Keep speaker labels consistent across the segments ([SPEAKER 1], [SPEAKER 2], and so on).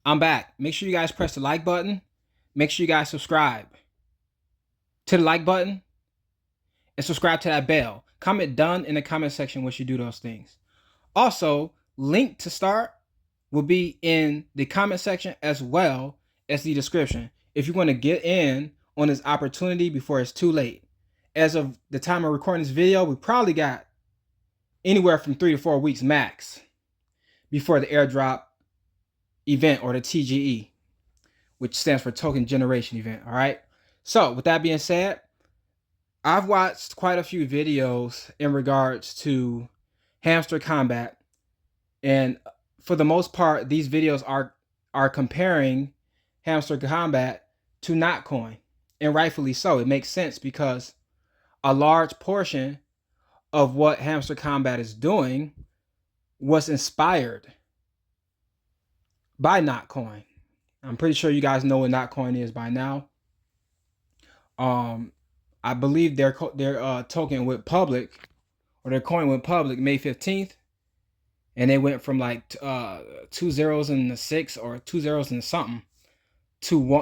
[SPEAKER 1] I'm back. Make sure you guys press the like button. Make sure you guys subscribe to the like button and subscribe to that bell. Comment done in the comment section once you do those things. Also, link to start will be in the comment section as well as the description if you want to get in on this opportunity before it's too late. As of the time of recording this video, we probably got anywhere from 3 to 4 weeks max before the airdrop event, or the TGE, which stands for token generation event. All right. So with that being said, I've watched quite a few videos in regards to Hamster Kombat, and for the most part, these videos are comparing Hamster Kombat to Notcoin, and rightfully so. It makes sense because a large portion of what Hamster Kombat is doing was inspired by Notcoin. I'm pretty sure you guys know what Notcoin is by now. I believe their token went public, or their coin went public May 15th, and they went from like 2 zeros and a 6 or 2 zeros and something to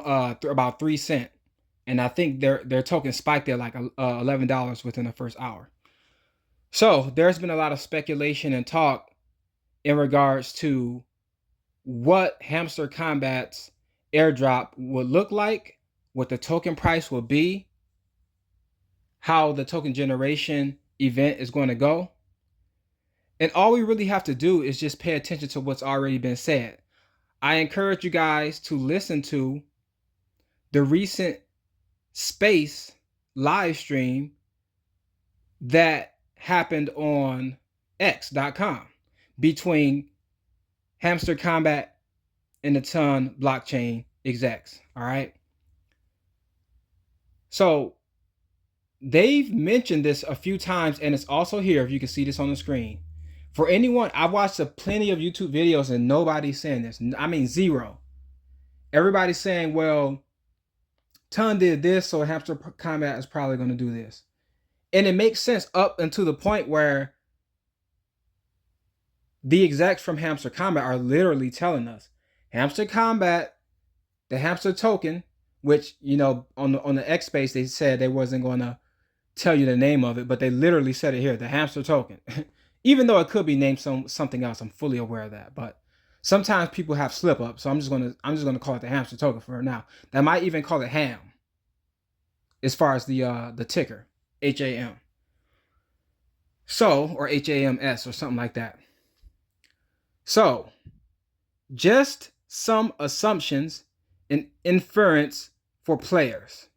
[SPEAKER 1] about 3 cents. And I think their token spiked at like $11 within the first hour. So there's been a lot of speculation and talk in regards to what Hamster Kombat's airdrop would look like, what the token price will be, how the token generation event is going to go. And all we really have to do is just pay attention to what's already been said. I encourage you guys to listen to the recent space live stream that happened on x.com between Hamster Kombat and the Ton blockchain execs. All right. So they've mentioned this a few times, and it's also here if you can see this on the screen. For anyone, I watched plenty of YouTube videos and nobody's saying this. I mean, zero. Everybody's saying, well, Ton did this, so Hamster Kombat is probably going to do this. And it makes sense up until the point where the execs from Hamster Kombat are literally telling us Hamster Kombat, the hamster token, which, you know, on the X space, they said they wasn't going to tell you the name of it, but they literally said it here, the hamster token. Even though it could be named something else, I'm fully aware of that. But sometimes people have slip ups, so I'm just gonna call it the hamster token for now. They might even call it ham, as far as the ticker, HAM. So, or HAMS or something like that. So, just some assumptions and inference for players.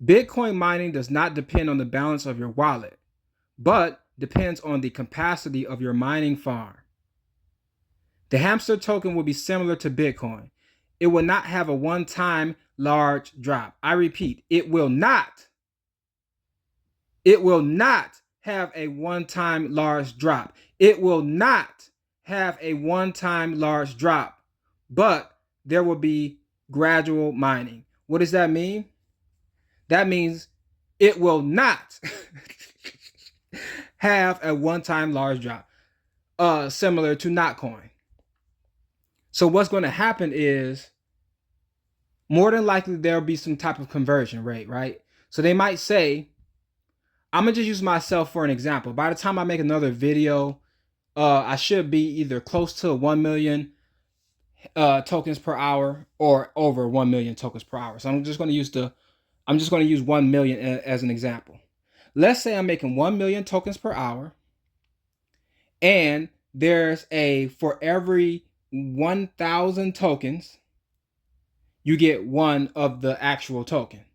[SPEAKER 1] Bitcoin mining does not depend on the balance of your wallet, but depends on the capacity of your mining farm. The hamster token will be similar to Bitcoin. It will not have a one-time large drop. I repeat, it will not have a one-time large drop. It will not have a one-time large drop, but there will be gradual mining. What does that mean? That means it will not have a one-time large drop, similar to Notcoin. So what's going to happen is, more than likely, there'll be some type of conversion rate, right? So they might say, I'm going to just use myself for an example. By the time I make another video, I should be either close to 1 million tokens per hour or over 1 million tokens per hour. So I'm just going to use 1 million as an example. Let's say I'm making 1 million tokens per hour, and there's for every 1,000 tokens, you get one of the actual token.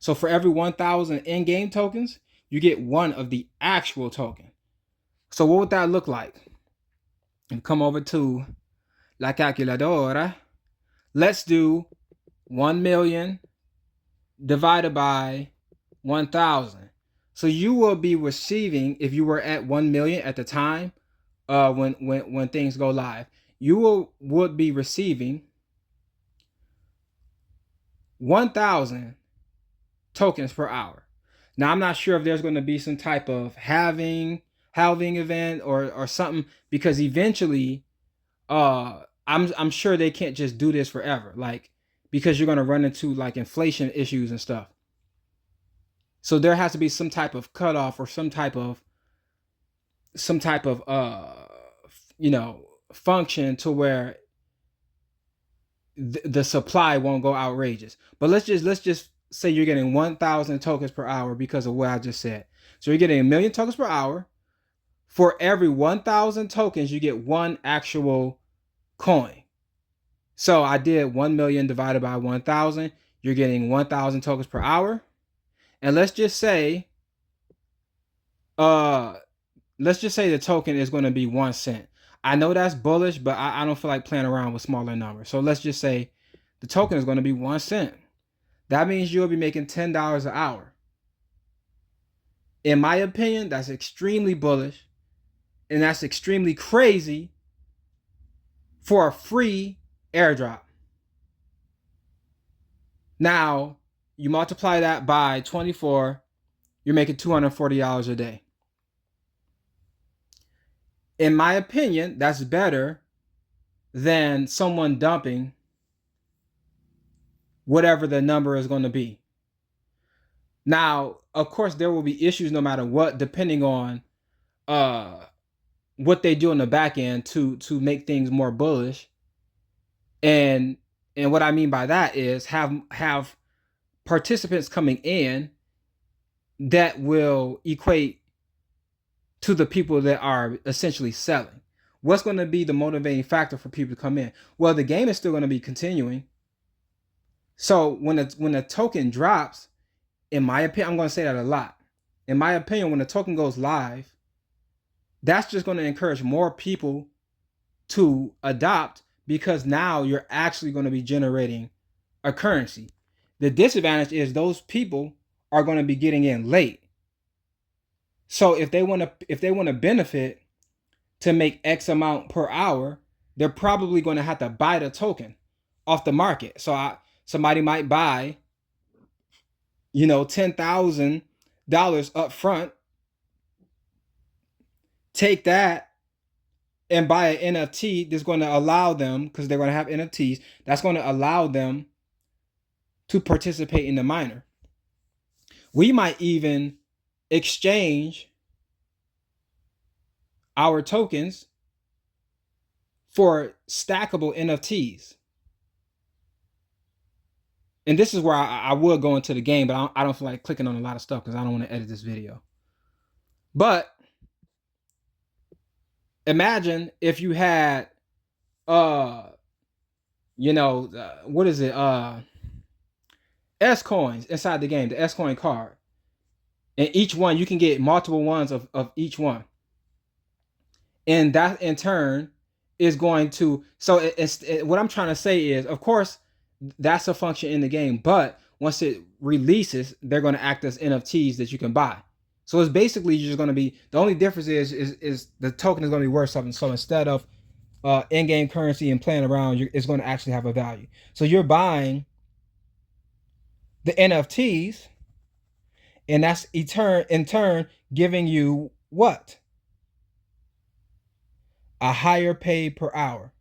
[SPEAKER 1] So for every 1,000 in-game tokens, you get one of the actual token. So what would that look like? And come over to La Calculadora. Let's do 1 million divided by 1,000. So you will be receiving, if you were at 1 million at the time, when things go live, you would be receiving 1,000 tokens per hour. Now, I'm not sure if there's going to be some type of halving event or something, because eventually, I'm sure they can't just do this forever, like, because you're gonna run into like inflation issues and stuff. So there has to be some type of cutoff or some type of you know, function to where the supply won't go outrageous. But let's just say you're getting 1,000 tokens per hour because of what I just said. So you're getting 1,000,000 tokens per hour. For every 1,000 tokens, you get one actual coin. So I did 1,000,000 divided by 1,000. You're getting 1,000 tokens per hour. And uh let's just say the token is going to be 1 cent. I know that's bullish, but I don't feel like playing around with smaller numbers. So let's just say the token is going to be 1 cent. That means you'll be making $10 an hour. In my opinion, that's extremely bullish, and that's extremely crazy for a free airdrop. Now, you multiply that by 24, you're making $240 a day. In my opinion, that's better than someone dumping whatever the number is going to be. Now, of course, there will be issues no matter what, depending on what they do in the back end to make things more bullish. And what I mean by that is have participants coming in that will equate to the people that are essentially selling. What's going to be the motivating factor for people to come in? Well, the game is still going to be continuing. So when a token drops, in my opinion, I'm going to say that a lot. In my opinion, when the token goes live, that's just going to encourage more people to adopt, because now you're actually going to be generating a currency. The disadvantage is those people are going to be getting in late. So if they want to benefit to make X amount per hour, they're probably going to have to buy the token off the market. So somebody might buy, $10,000 up front, take that and buy an NFT that's going to allow them, because they're going to have NFTs, that's going to allow them to participate in the miner. We might even exchange our tokens for stackable NFTs. And this is where I would go into the game, but I don't feel like clicking on a lot of stuff because I don't want to edit this video. But imagine if you had, what is it? S coins inside the game, the S coin card. And each one, you can get multiple ones of each one. And that in turn is going to, so what I'm trying to say is, of course, that's a function in the game, but once it releases, they're going to act as NFTs that you can buy. So it's basically just going to be, the only difference is the token is going to be worth something. So instead of in-game currency and playing around, it's going to actually have a value. So you're buying the NFTs, and that's in turn giving you what? A higher pay per hour.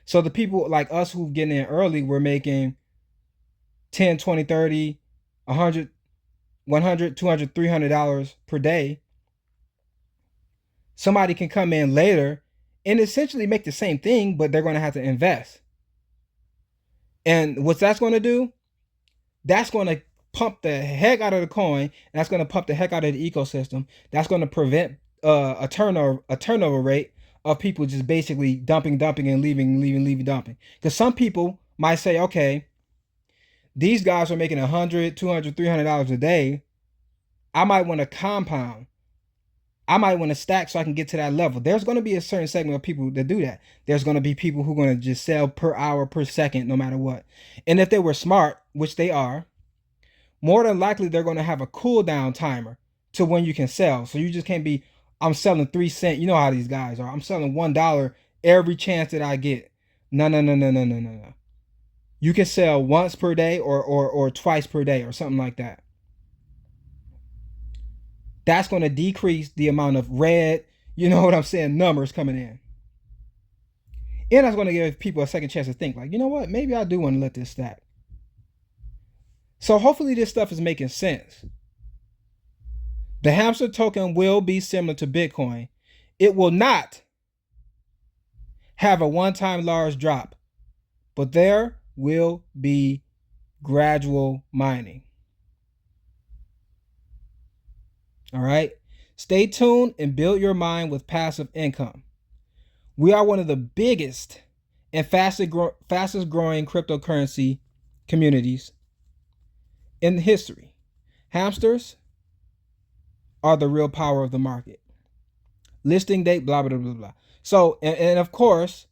[SPEAKER 1] So the people like us who get in early, we're making 10, 20, 30, 100, 100, 200, $300 per day. Somebody can come in later and essentially make the same thing, but they're going to have to invest. And what that's going to do, that's going to pump the heck out of the coin, and that's going to pump the heck out of the ecosystem. That's going to prevent a turnover rate of people just basically dumping and leaving dumping. Because some people might say, okay, these guys are making $100, $200, $300 a day. I might want to compound. I might want to stack so I can get to that level. There's going to be a certain segment of people that do that. There's going to be people who are going to just sell per hour, per second, no matter what. And if they were smart, which they are, more than likely they're going to have a cooldown timer to when you can sell. So you just can't be, I'm selling 3 cents. You know how these guys are. I'm selling $1 every chance that I get. No. You can sell once per day or twice per day or something like that. That's going to decrease the amount of red, you know what I'm saying, numbers coming in. And that's going to give people a second chance to think, like, you know what, maybe I do want to let this stack. So hopefully this stuff is making sense. The Hamster token will be similar to Bitcoin. It will not have a one-time large drop, but there will be gradual mining. All right. Stay tuned and build your mind with passive income. We are one of the biggest and fastest growing cryptocurrency communities in history. Hamsters are the real power of the market. Listing date, blah, blah, blah, blah. So, and of course,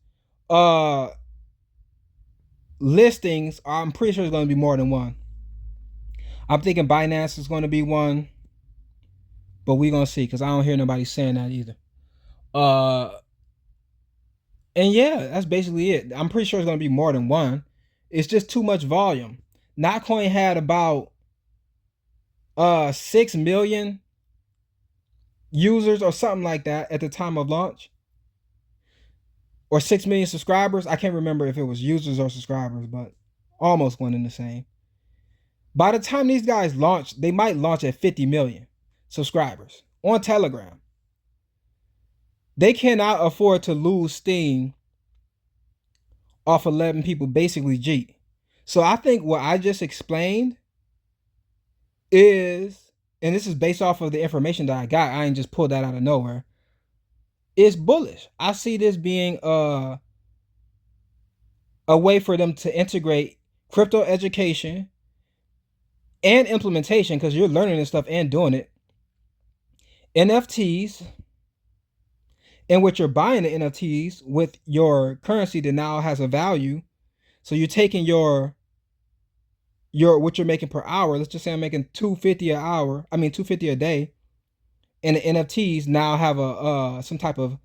[SPEAKER 1] listings, I'm pretty sure it's going to be more than one. I'm thinking Binance is going to be one, but we're going to see, because I don't hear nobody saying that either. And yeah, that's basically it. I'm pretty sure it's going to be more than one. It's just too much volume. Notcoin had about 6 million users or something like that at the time of launch, or 6 million subscribers. I can't remember if it was users or subscribers, but almost one and the same. By the time these guys launch, they might launch at 50 million subscribers on Telegram. They cannot afford to lose steam off 11 people basically G. So I think what I just explained is, and this is based off of the information that I got, I ain't just pulled that out of nowhere, is bullish. I see this being a way for them to integrate crypto education and implementation, because you're learning this stuff and doing it, NFTs, in which you're buying the NFTs with your currency that now has a value. So you're taking your what you're making per hour. Let's just say I'm making $250 an hour. I mean $250 a day, and the NFTs now have a some type of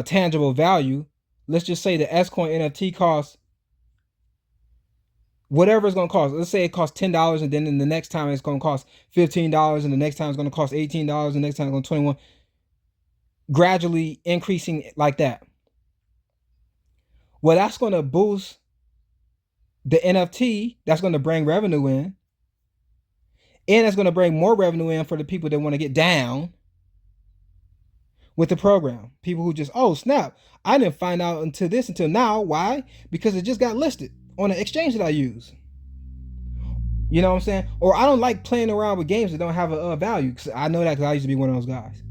[SPEAKER 1] tangible value. Let's just say the S-Coin NFT costs whatever it's going to cost. Let's say it costs $10, and then in the next time it's going to cost $15, and the next time it's going to cost $18, and the next time it's going to $21. Gradually increasing like that. Well, that's going to boost the NFT. That's going to bring revenue in, and it's going to bring more revenue in for the people that want to get down with the program. People who just, oh snap, I didn't find out until now. Why? Because it just got listed on the exchange that I use. You know what I'm saying? Or I don't like playing around with games that don't have a value. Cause I know that because I used to be one of those guys,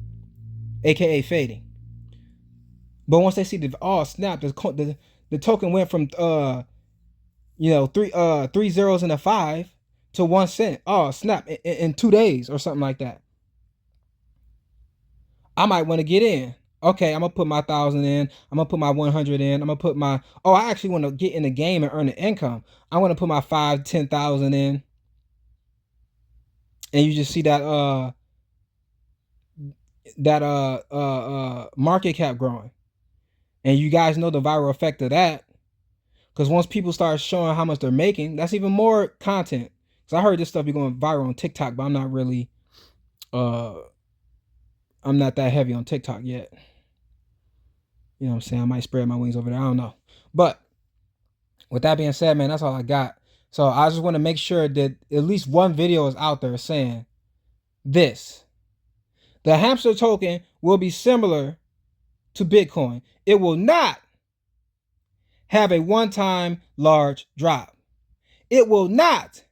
[SPEAKER 1] aka fading. But once they see the snap, the token went from 3 zeros and a 5 to 1 cent. Oh snap, in 2 days or something like that. I might want to get in. Okay, I'm gonna put my 1,000 in. I'm gonna put my 100 in. I'm gonna put my, I actually want to get in the game and earn the income. I'm gonna put my 5,000-10,000 in, and you just see that market cap growing. And you guys know the viral effect of that, because once people start showing how much they're making, that's even more content. So I heard this stuff be going viral on TikTok, but I'm not really I'm not that heavy on TikTok yet. You know what I'm saying? I might spread my wings over there. I don't know. But with that being said, man, that's all I got. So I just want to make sure that at least one video is out there saying this. The Hamster token will be similar to Bitcoin. It will not have a one-time large drop. It will not